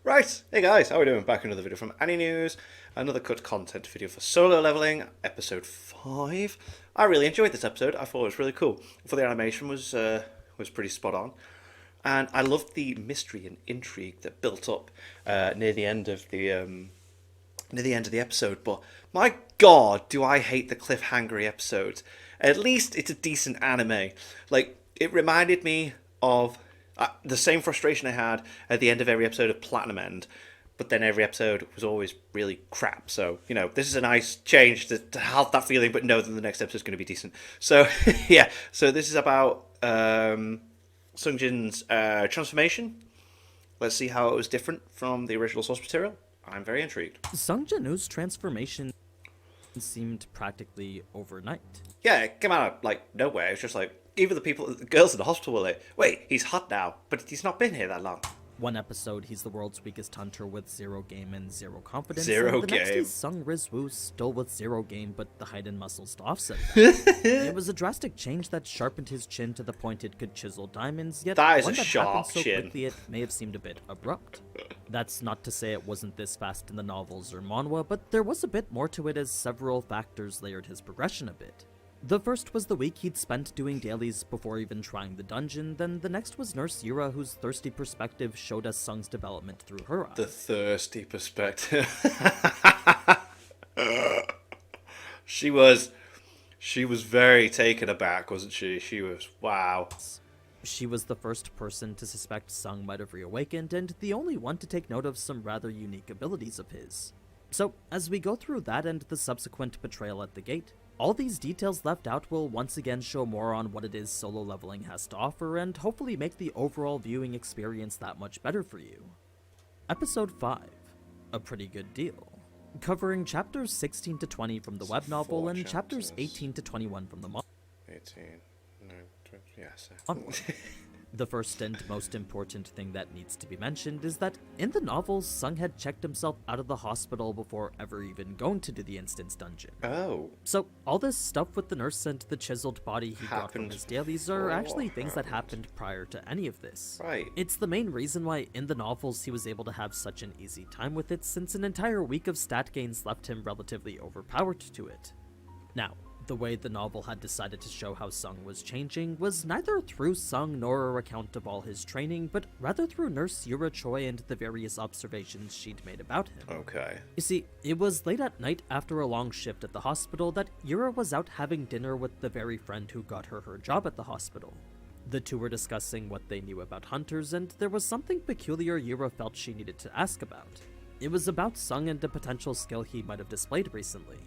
Right, hey guys, how are we doing? Back another video from Annie News, another cut content video for solo leveling, episode 5. I really enjoyed this episode. I thought it was really cool. I thought the animation was pretty spot on, and I loved the mystery and intrigue that built up near the end of the episode. But my God, do I hate the cliffhangery episodes? At least it's a decent anime. Like, it reminded me of the same frustration I had at the end of every episode of Platinum End, but then every episode was always really crap. So, you know, this is a nice change to have that feeling, but know that the next episode is going to be decent. So, yeah. So this is about Sungjin's transformation. Let's see how it was different from the original source material. I'm very intrigued. Sungjin's transformation seemed practically overnight. Yeah, it came out of, like, nowhere. It's just like, even the girls in the hospital were like, wait, he's hot now, but he's not been here that long. One episode, he's the world's weakest hunter with 0 game and 0 confidence. Zero and the game. next, he's Sung Rizwu, still with 0 game, but the height and muscles to offset that. It was a drastic change that sharpened his chin to the point it could chisel diamonds, yet That is one a that sharp happened so chin. quickly it may have seemed a bit abrupt. That's not to say it wasn't this fast in the novels or manhwa, but there was a bit more to it as several factors layered his progression a bit. The first was the week he'd spent doing dailies before even trying the dungeon, then the next was Nurse Yura, whose thirsty perspective showed us Sung's development through her eyes. The thirsty perspective. She was very taken aback, wasn't she? She was, wow. She was the first person to suspect Sung might have reawakened, and the only one to take note of some rather unique abilities of his. So, as we go through that and the subsequent betrayal at the gate, all these details left out will once again show more on what it is solo leveling has to offer, and hopefully make the overall viewing experience that much better for you. Episode 5, A Pretty Good Deal, covering chapters 16 to 20 from the web novel and chapters 18 to 21 from the manga. 18, no, 20, yes. Onward. The first and most important thing that needs to be mentioned is that in the novels, Sung had checked himself out of the hospital before ever even going to do the instance dungeon. Oh. So all this stuff with the nurse and the chiseled body he got from Happened his dailies are actually things that happened prior to any of this. Right. It's the main reason why in the novels he was able to have such an easy time with it, since an entire week of stat gains left him relatively overpowered to it. Now, the way the novel had decided to show how Sung was changing was neither through Sung nor a account of all his training, but rather through Nurse Yura Choi and the various observations she'd made about him. Okay. You see, it was late at night after a long shift at the hospital that Yura was out having dinner with the very friend who got her job at the hospital. The two were discussing what they knew about hunters, and there was something peculiar Yura felt she needed to ask about. It was about Sung and a potential skill he might have displayed recently.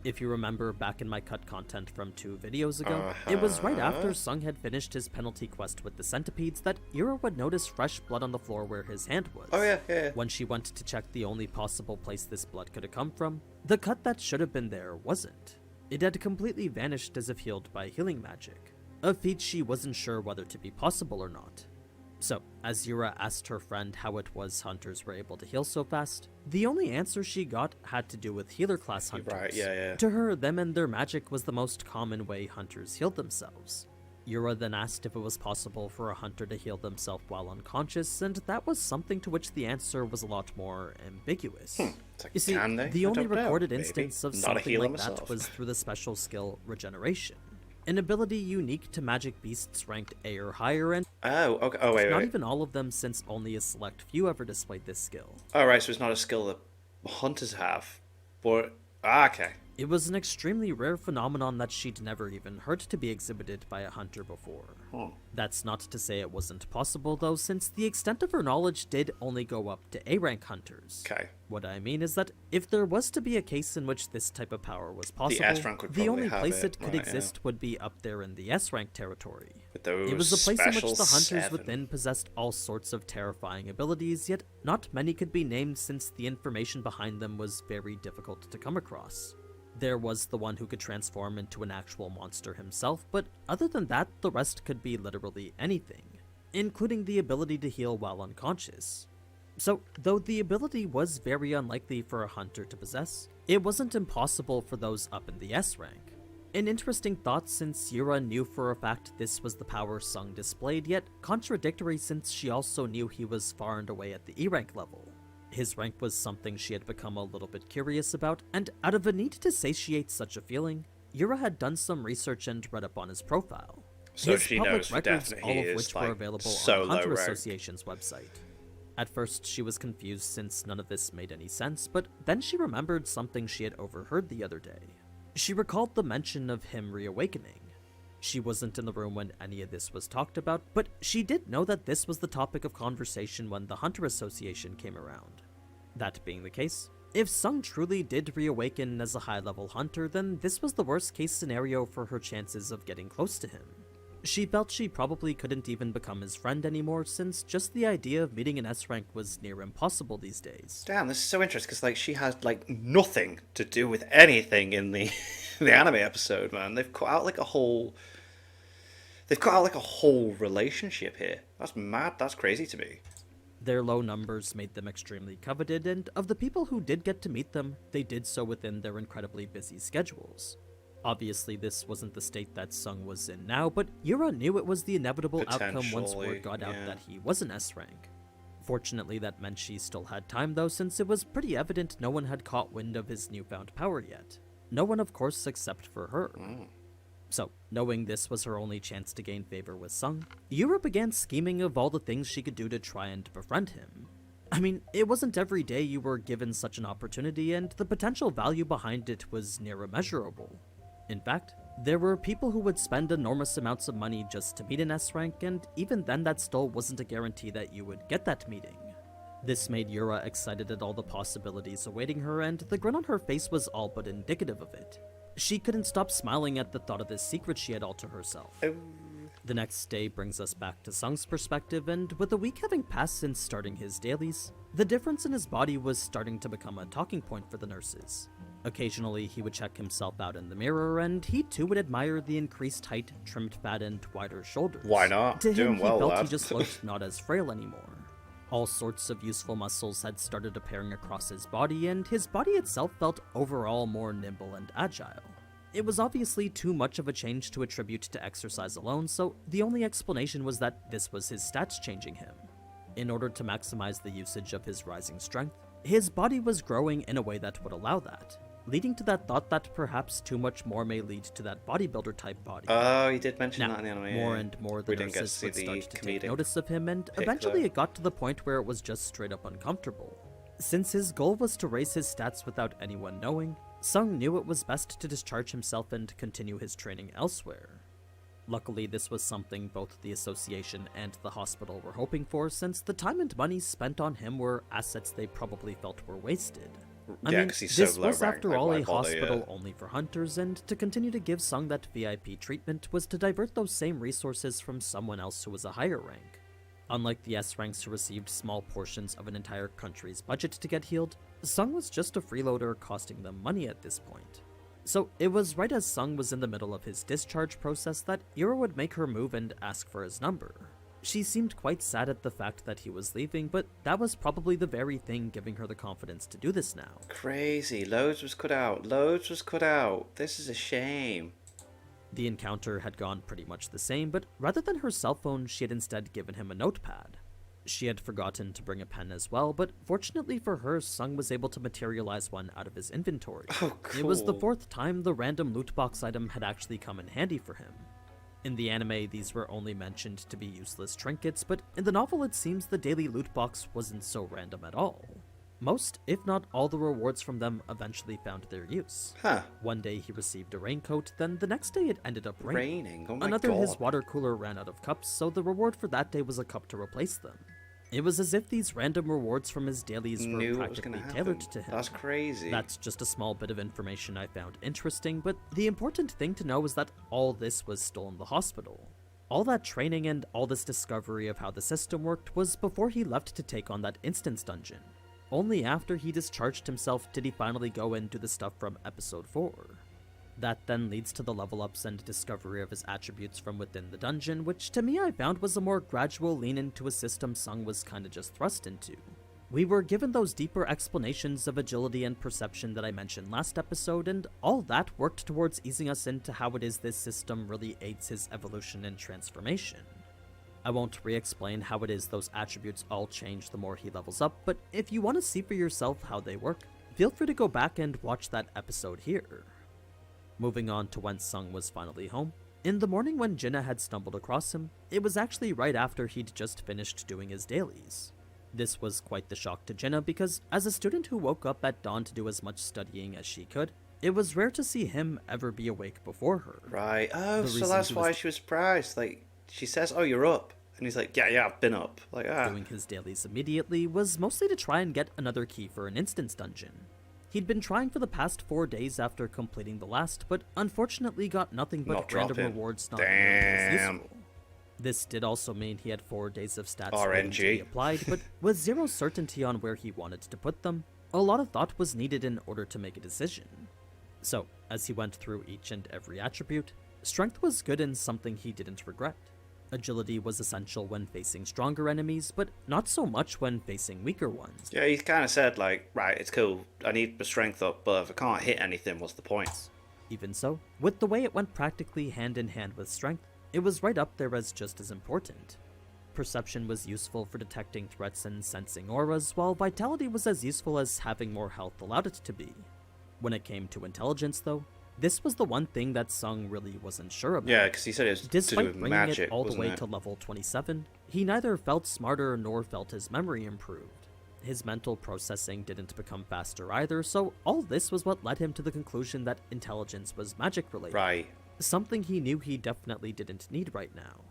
If you remember back in my cut content from 2 videos ago, it was right after Sung had finished his penalty quest with the centipedes that Yura would notice fresh blood on the floor where his hand was. Oh yeah. When she went to check the only possible place this blood could have come from, the cut that should have been there wasn't. It had completely vanished as if healed by healing magic, a feat she wasn't sure whether to be possible or not. So, as Yura asked her friend how it was hunters were able to heal so fast, the only answer she got had to do with healer class hunters. Right, yeah. To her, them and their magic was the most common way hunters healed themselves. Yura then asked if it was possible for a hunter to heal themselves while unconscious, and that was something to which the answer was a lot more ambiguous. It's like, You see, can they? the I only don't know. recorded Maybe. instance of Not a something healer like that myself. was through the special skill Regeneration, an ability unique to magic beasts ranked A or higher, and Oh, okay. Oh, wait. not even all of them, since only a select few ever displayed this skill. Oh, right, so it's not a skill that hunters have. But, okay. It was an extremely rare phenomenon that she'd never even heard to be exhibited by a hunter before. That's not to say it wasn't possible though, since the extent of her knowledge did only go up to A-rank hunters. Okay. What I mean is that if there was to be a case in which this type of power was possible, S-rank would the probably only have place it, it could right, exist would be up there in the S-rank territory. With those It was a place in which special the hunters 7. within possessed all sorts of terrifying abilities, yet not many could be named since the information behind them was very difficult to come across. There was the one who could transform into an actual monster himself, but other than that, the rest could be literally anything, including the ability to heal while unconscious. So, though the ability was very unlikely for a hunter to possess, it wasn't impossible for those up in the S rank. An interesting thought, since Yura knew for a fact this was the power Sung displayed, yet contradictory since she also knew he was far and away at the E rank level. His rank was something she had become a little bit curious about, and out of a need to satiate such a feeling, Yura had done some research and read up on his profile. So His she public knows for records, definite all he of is, which like, were available so on the Hunter low rank. Association's website. At first, she was confused since none of this made any sense, but then she remembered something she had overheard the other day. She recalled the mention of him reawakening. She wasn't in the room when any of this was talked about, but she did know that this was the topic of conversation when the Hunter Association came around. That being the case, if Sung truly did reawaken as a high-level hunter, then this was the worst-case scenario for her chances of getting close to him. She felt she probably couldn't even become his friend anymore, since just the idea of meeting an S-rank was near impossible these days. Damn, this is so interesting because like she has like nothing to do with anything in the the anime episode, man. They've cut out like a whole relationship here. That's mad. That's crazy to me. Their low numbers made them extremely coveted, and of the people who did get to meet them, they did so within their incredibly busy schedules. Obviously, this wasn't the state that Sung was in now, but Yura knew it was the inevitable outcome once word got out that he was an S-rank. Fortunately, that meant she still had time though, since it was pretty evident no one had caught wind of his newfound power yet. No one, of course, except for her. So, knowing this was her only chance to gain favor with Sung, Yura began scheming of all the things she could do to try and befriend him. I mean, it wasn't every day you were given such an opportunity, and the potential value behind it was near immeasurable. In fact, there were people who would spend enormous amounts of money just to meet an S-rank, and even then that still wasn't a guarantee that you would get that meeting. This made Yura excited at all the possibilities awaiting her, and the grin on her face was all but indicative of it. She couldn't stop smiling at the thought of this secret she had all to herself. The next day brings us back to Sung's perspective, and with a week having passed since starting his dailies, the difference in his body was starting to become a talking point for the nurses. Occasionally, he would check himself out in the mirror, and he too would admire the increased height, trimmed fat, and wider shoulders. Why not? To him, Doing well, he felt lad. he just looked not as frail anymore. All sorts of useful muscles had started appearing across his body, and his body itself felt overall more nimble and agile. It was obviously too much of a change to attribute to exercise alone, so the only explanation was that this was his stats changing him. In order to maximize the usage of his rising strength, his body was growing in a way that would allow that, leading to that thought that perhaps too much more may lead to that bodybuilder-type body. Oh, you did mention Now, that in the anime. more and more the We didn't get to nurses see would the start to take comedic notice of him, and pic, eventually though. it got to the point where it was just straight up uncomfortable. Since his goal was to raise his stats without anyone knowing, Sung knew it was best to discharge himself and continue his training elsewhere. Luckily, this was something both the association and the hospital were hoping for, since the time and money spent on him were assets they probably felt were wasted. I Yeah, mean, 'cause he's this so low was rank, after like, all why a bother, hospital yeah. only for hunters, and to continue to give Sung that VIP treatment was to divert those same resources from someone else who was a higher rank. Unlike the S-ranks who received small portions of an entire country's budget to get healed, Sung was just a freeloader costing them money at this point. So it was right as Sung was in the middle of his discharge process that Yura would make her move and ask for his number. She seemed quite sad at the fact that he was leaving, but that was probably the very thing giving her the confidence to do this now. Crazy. Loads was cut out. Loads was cut out. This is a shame. The encounter had gone pretty much the same, but rather than her cell phone, she had instead given him a notepad. She had forgotten to bring a pen as well, but fortunately for her, Sung was able to materialize one out of his inventory. Oh, cool. It was the fourth time the random loot box item had actually come in handy for him. In the anime, these were only mentioned to be useless trinkets, but in the novel it seems the daily loot box wasn't so random at all. Most, if not all, the rewards from them eventually found their use. Huh. One day he received a raincoat, then the next day it ended up raining. Raining. Oh my Another, god. his water cooler ran out of cups, so the reward for that day was a cup to replace them. It was as if these random rewards from his dailies were Knew what was practically gonna tailored happen. to him. That's crazy. That's just a small bit of information I found interesting, but the important thing to know is that all this was still in the hospital. All that training and all this discovery of how the system worked was before he left to take on that instance dungeon. Only after he discharged himself did he finally go and do the stuff from episode 4. That then leads to the level ups and discovery of his attributes from within the dungeon, which to me I found was a more gradual lean into a system Sung was kinda just thrust into. We were given those deeper explanations of agility and perception that I mentioned last episode, and all that worked towards easing us into how it is this system really aids his evolution and transformation. I won't re-explain how it is those attributes all change the more he levels up, but if you want to see for yourself how they work, feel free to go back and watch that episode here. Moving on to when Sung was finally home. In the morning when Jinna had stumbled across him, it was actually right after he'd just finished doing his dailies. This was quite the shock to Jinna because, as a student who woke up at dawn to do as much studying as she could, it was rare to see him ever be awake before her. Right. Oh, The so reason that's he why was she was surprised. Like, she says, "Oh, you're up," and he's like, "Yeah, I've been up." Like, doing his dailies immediately was mostly to try and get another key for an instance dungeon. He'd been trying for the past 4 days after completing the last, but unfortunately got nothing but Not random dropping. rewards not nearly as Damn. useful. This did also mean he had 4 days of stats waiting to be RNG. applied, but with zero certainty on where he wanted to put them, a lot of thought was needed in order to make a decision. So, as he went through each and every attribute, strength was good and something he didn't regret. Agility was essential when facing stronger enemies, but not so much when facing weaker ones. Yeah, he kind of said, like, right, it's cool. I need my strength up, but if I can't hit anything, what's the point? Even so, with the way it went practically hand in hand with strength, it was right up there as just as important. Perception was useful for detecting threats and sensing auras, while vitality was as useful as having more health allowed it to be. When it came to intelligence, though, this was the one thing that Sung really wasn't sure about. Yeah, because he said it was to do Despite with bringing magic, it all the wasn't way it? to level 27, he neither felt smarter nor felt his memory improved. His mental processing didn't become faster either, so all this was what led him to the conclusion that intelligence was magic related. Right. Something he knew he definitely didn't need right now.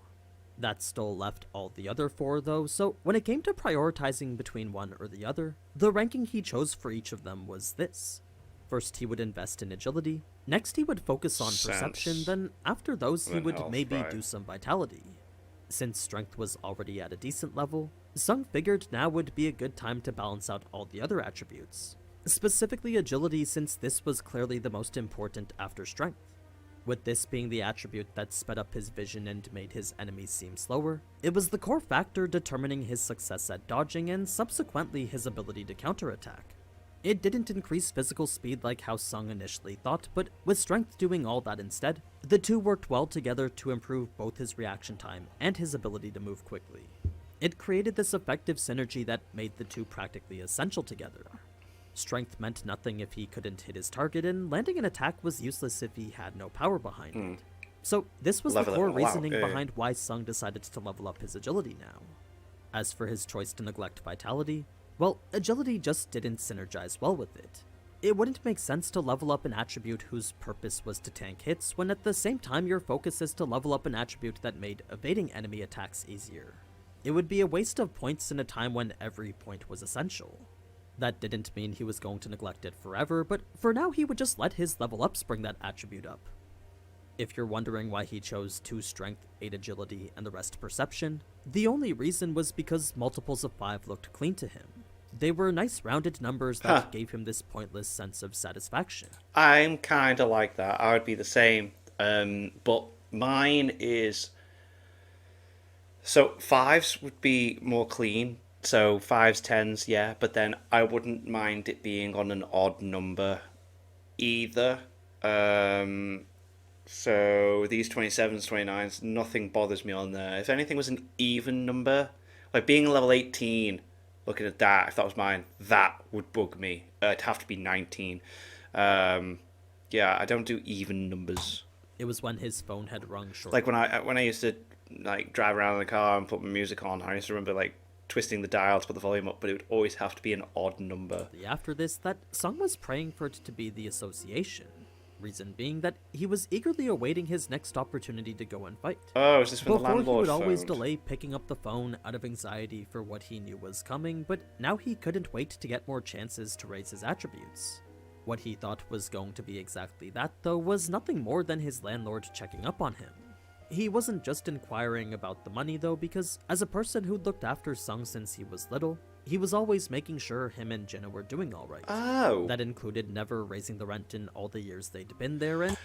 That still left all the other 4 though, so when it came to prioritizing between one or the other, the ranking he chose for each of them was this. First he would invest in agility, next he would focus on perception, Sense. then after those he Then would health, maybe right. do some vitality. Since strength was already at a decent level, Sung figured now would be a good time to balance out all the other attributes. Specifically agility, since this was clearly the most important after strength. With this being the attribute that sped up his vision and made his enemies seem slower, it was the core factor determining his success at dodging and subsequently his ability to counterattack. It didn't increase physical speed like how Sung initially thought, but with strength doing all that instead, the two worked well together to improve both his reaction time and his ability to move quickly. It created this effective synergy that made the two practically essential together. Strength meant nothing if he couldn't hit his target, and landing an attack was useless if he had no power behind it. So this was Level the core it. Wow, reasoning yeah. behind why Sung decided to level up his agility now. As for his choice to neglect vitality, well, agility just didn't synergize well with it. It wouldn't make sense to level up an attribute whose purpose was to tank hits when at the same time your focus is to level up an attribute that made evading enemy attacks easier. It would be a waste of points in a time when every point was essential. That didn't mean he was going to neglect it forever, but for now he would just let his level ups bring that attribute up. If you're wondering why he chose 2 strength, 8 agility, and the rest perception, the only reason was because multiples of 5 looked clean to him. They were nice rounded numbers that gave him this pointless sense of satisfaction. I'm kind of like that. I would be the same. But mine is... So 5s would be more clean. So 5s, 10s, yeah. But then I wouldn't mind it being on an odd number either. So these 27s, 29s, nothing bothers me on there. If anything was an even number, like being level 18... Looking at that, if that was mine, that would bug me. It'd have to be 19. Yeah, I don't do even numbers. It was when his phone had rung short. Like when I used to like drive around in the car and put my music on, I used to remember like twisting the dial to put the volume up, but it would always have to be an odd number. After this, that Sung was praying for it to be the association. Reason being that he was eagerly awaiting his next opportunity to go and fight. Oh, is this when the Before he landlord would always phoned? delay picking up the phone out of anxiety for what he knew was coming, but now he couldn't wait to get more chances to raise his attributes. What he thought was going to be exactly that, though, was nothing more than his landlord checking up on him. He wasn't just inquiring about the money, though, because as a person who'd looked after Sung since he was little, he was always making sure him and Jinna were doing alright. Oh. That included never raising the rent in all the years they'd been there, and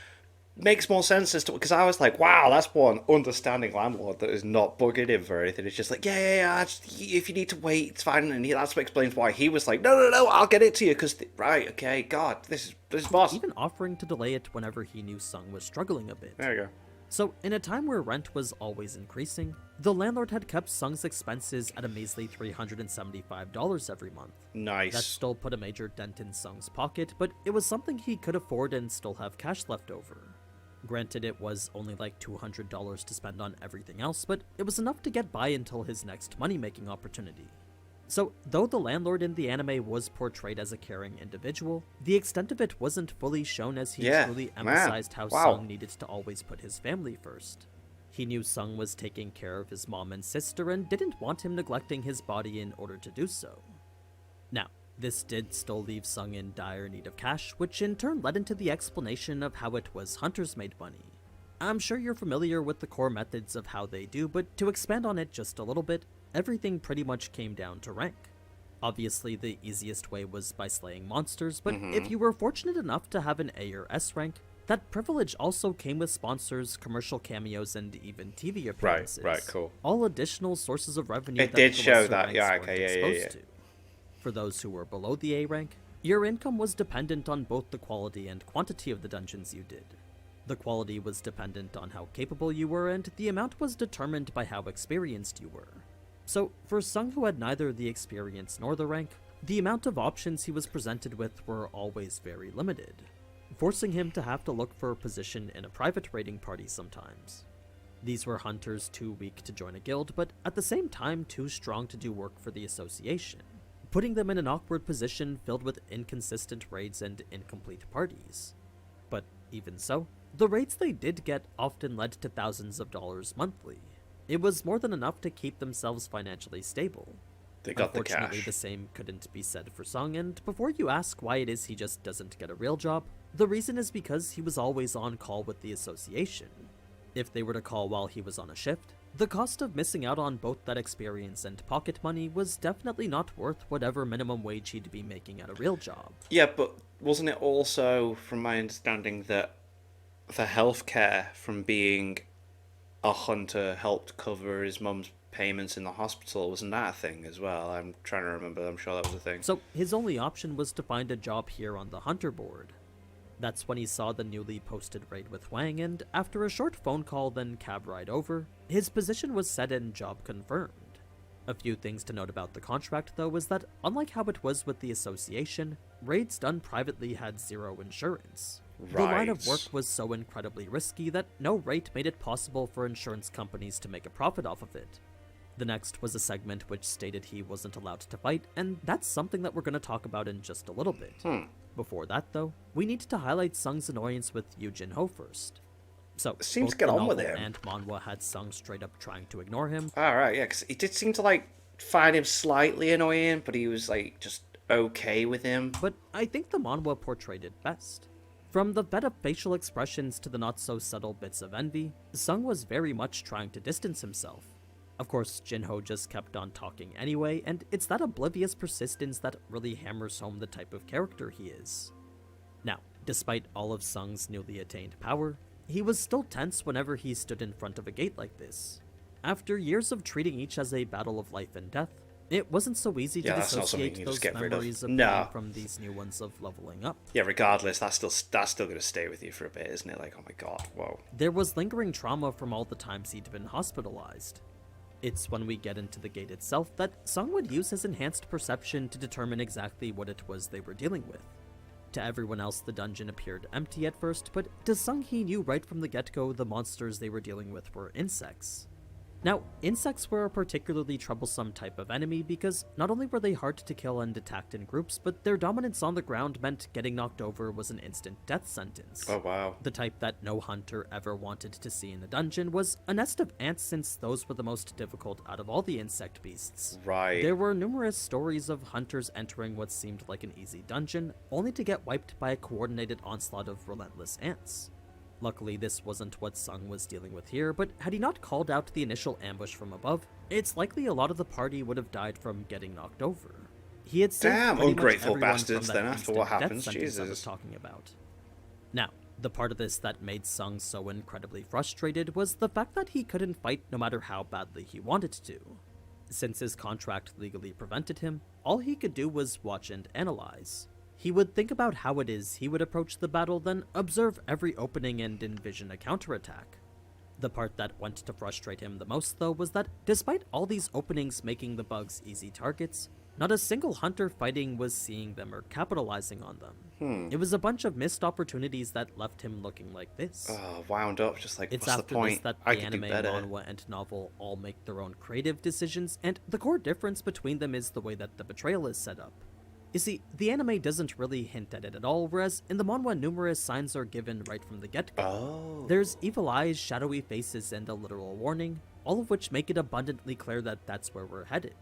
Makes more sense as to... Because I was like, wow, that's one understanding landlord that is not bugging him for anything. It's just like, yeah, if you need to wait, it's fine. And that's what explains why he was like, no, I'll get it to you. Because, right, okay, God, this is boss. even offering to delay it whenever he knew Sung was struggling a bit. There you go. So, in a time where rent was always increasing, the landlord had kept Sung's expenses at a measly $375 every month. Nice. That still put a major dent in Sung's pocket, but it was something he could afford and still have cash left over. Granted, it was only like $200 to spend on everything else, but it was enough to get by until his next money-making opportunity. So, though the landlord in the anime was portrayed as a caring individual, the extent of it wasn't fully shown as he truly emphasized how Sung needed to always put his family first. He knew Sung was taking care of his mom and sister and didn't want him neglecting his body in order to do so. Now, this did still leave Sung in dire need of cash, which in turn led into the explanation of how it was hunters made money. I'm sure you're familiar with the core methods of how they do, but to expand on it just a little bit, everything pretty much came down to rank. Obviously, the easiest way was by slaying monsters, but if you were fortunate enough to have an A or S rank, that privilege also came with sponsors, commercial cameos, and even TV appearances. Right, cool. All additional sources of revenue It that did the show lesser that, ranks yeah, weren't okay, exposed to. For those who were below the A rank, your income was dependent on both the quality and quantity of the dungeons you did. The quality was dependent on how capable you were, and the amount was determined by how experienced you were. So, for Sung, who had neither the experience nor the rank, the amount of options he was presented with were always very limited, forcing him to have to look for a position in a private raiding party sometimes. These were hunters too weak to join a guild, but at the same time too strong to do work for the association, putting them in an awkward position filled with inconsistent raids and incomplete parties. But even so, the raids they did get often led to thousands of dollars monthly. It was more than enough to keep themselves financially stable. They got the Unfortunately, cash. the same couldn't be said for Sung, and before you ask why it is he just doesn't get a real job, the reason is because he was always on call with the association. If they were to call while he was on a shift, the cost of missing out on both that experience and pocket money was definitely not worth whatever minimum wage he'd be making at a real job. Yeah, but wasn't it also, from my understanding, that the healthcare from being a hunter helped cover his mum's payments in the hospital? Wasn't that a thing as well? I'm trying to remember. I'm sure that was a thing. So his only option was to find a job here on the hunter board. That's when he saw the newly posted raid with Wang, and after a short phone call then cab ride over, his position was set and job confirmed. A few things to note about the contract though is that, unlike how it was with the association, raids done privately had zero insurance. The line of work was so incredibly risky that no rate made it possible for insurance companies to make a profit off of it. The next was a segment which stated he wasn't allowed to fight, and that's something that we're going to talk about in just a little bit. Before that though, we need to highlight Sung's annoyance with Yu Jin-ho first. So, Seems to both get the on with novel him. and manhwa had Sung straight up trying to ignore him, Alright, yeah, because he did seem to, like, find him slightly annoying, but he was, like, just okay with him. but I think the manhwa portrayed it best. From the fed-up facial expressions to the not-so-subtle bits of envy, Sung was very much trying to distance himself. Of course, Jin-ho just kept on talking anyway, and it's that oblivious persistence that really hammers home the type of character he is. Now, despite all of Sung's newly attained power, he was still tense whenever he stood in front of a gate like this. After years of treating each as a battle of life and death, it wasn't so easy to that's not something you dissociate can those just get rid of. memories of No. pain from these new ones of leveling up. Yeah, regardless, that's still going to stay with you for a bit, isn't it? Like, oh my god, whoa. There was lingering trauma from all the times he'd been hospitalized. It's when we get into the gate itself that Sung would use his enhanced perception to determine exactly what it was they were dealing with. To everyone else, the dungeon appeared empty at first, but to Sung, he knew right from the get-go the monsters they were dealing with were insects. Now, insects were a particularly troublesome type of enemy because not only were they hard to kill and attacked in groups, but their dominance on the ground meant getting knocked over was an instant death sentence. Oh wow. The type that no hunter ever wanted to see in a dungeon was a nest of ants, since those were the most difficult out of all the insect beasts. Right. There were numerous stories of hunters entering what seemed like an easy dungeon, only to get wiped by a coordinated onslaught of relentless ants. Luckily, this wasn't what Sung was dealing with here, but had he not called out the initial ambush from above, it's likely a lot of the party would have died from getting knocked over. He had saved Damn, pretty much ungrateful everyone bastards from that then, after what instant death happens, sentence I was Jesus. talking about. Now, the part of this that made Sung so incredibly frustrated was the fact that he couldn't fight no matter how badly he wanted to. Since his contract legally prevented him, all he could do was watch and analyze. He would think about how it is he would approach the battle, then observe every opening and envision a counterattack. The part that went to frustrate him the most, though, was that despite all these openings making the bugs easy targets, not a single hunter fighting was seeing them or capitalizing on them. It was a bunch of missed opportunities that left him looking like this. Oh, wound up, just like, It's what's the after point? this that I the could do anime, better. manhwa, and novel all make their own creative decisions, and the core difference between them is the way that the betrayal is set up. You see, the anime doesn't really hint at it at all, whereas in the manhwa numerous signs are given right from the get-go. Oh. There's evil eyes, shadowy faces, and a literal warning, all of which make it abundantly clear that that's where we're headed.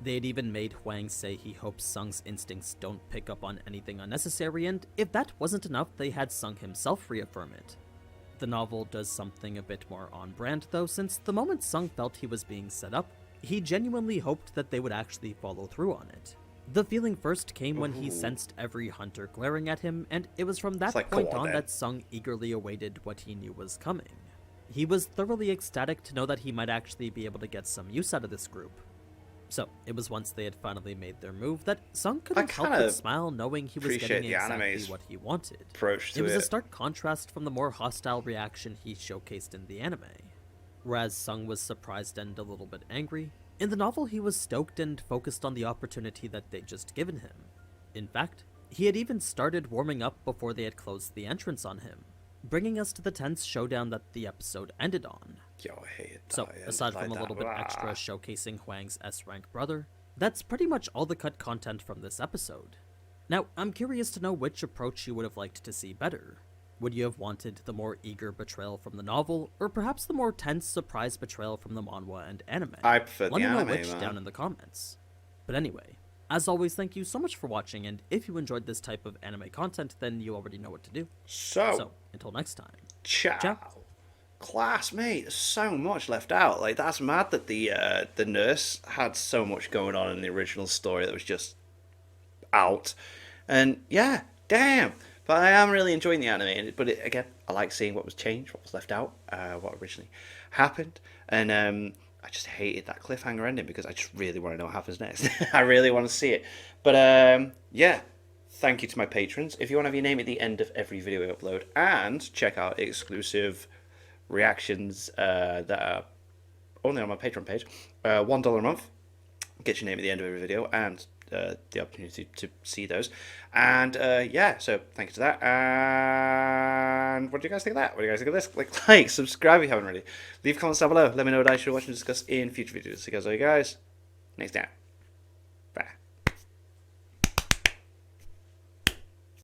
They had even made Huang say he hopes Sung's instincts don't pick up on anything unnecessary, and if that wasn't enough, they had Sung himself reaffirm it. The novel does something a bit more on brand, though, since the moment Sung felt he was being set up, he genuinely hoped that they would actually follow through on it. The feeling first came when he sensed every hunter glaring at him, and it was from that like, point go on on then. that Sung eagerly awaited what he knew was coming. He was thoroughly ecstatic to know that he might actually be able to get some use out of this group. So, it was once they had finally made their move that Sung couldn't help kinda but smile knowing he was appreciate getting the exactly anime's what he wanted. approach to It was a it. stark contrast from the more hostile reaction he showcased in the anime. Whereas Sung was surprised and a little bit angry, in the novel he was stoked and focused on the opportunity that they'd just given him. In fact, he had even started warming up before they had closed the entrance on him, bringing us to the tense showdown that the episode ended on. Yo, I hate it. So, aside from a little bit extra showcasing Huang's S-rank brother, that's pretty much all the cut content from this episode. Now, I'm curious to know which approach you would have liked to see better. Would you have wanted the more eager betrayal from the novel, or perhaps the more tense surprise betrayal from the manhwa and anime? I prefer the Let me know anime, which man. down in the comments. But anyway, as always, thank you so much for watching, and if you enjoyed this type of anime content, then you already know what to do. So, until next time. Ciao. Class, mate. There's so much left out. Like, that's mad that the nurse had so much going on in the original story that was just out. And yeah, damn. But I am really enjoying the anime. But again, I like seeing what was changed, what was left out, what originally happened, and I just hated that cliffhanger ending because I just really want to know what happens next. I really want to see it. But yeah. Thank you to my patrons. If you want to have your name at the end of every video I upload, and check out exclusive reactions that are only on my Patreon page, $1 a month gets your name at the end of every video and the opportunity to see those. And yeah, so thank you to that. And what do you guys think of that? What do you guys think of this? Click like, subscribe if you haven't already. Leave comments down below. Let me know what I should watch and discuss in future videos. See you guys next time.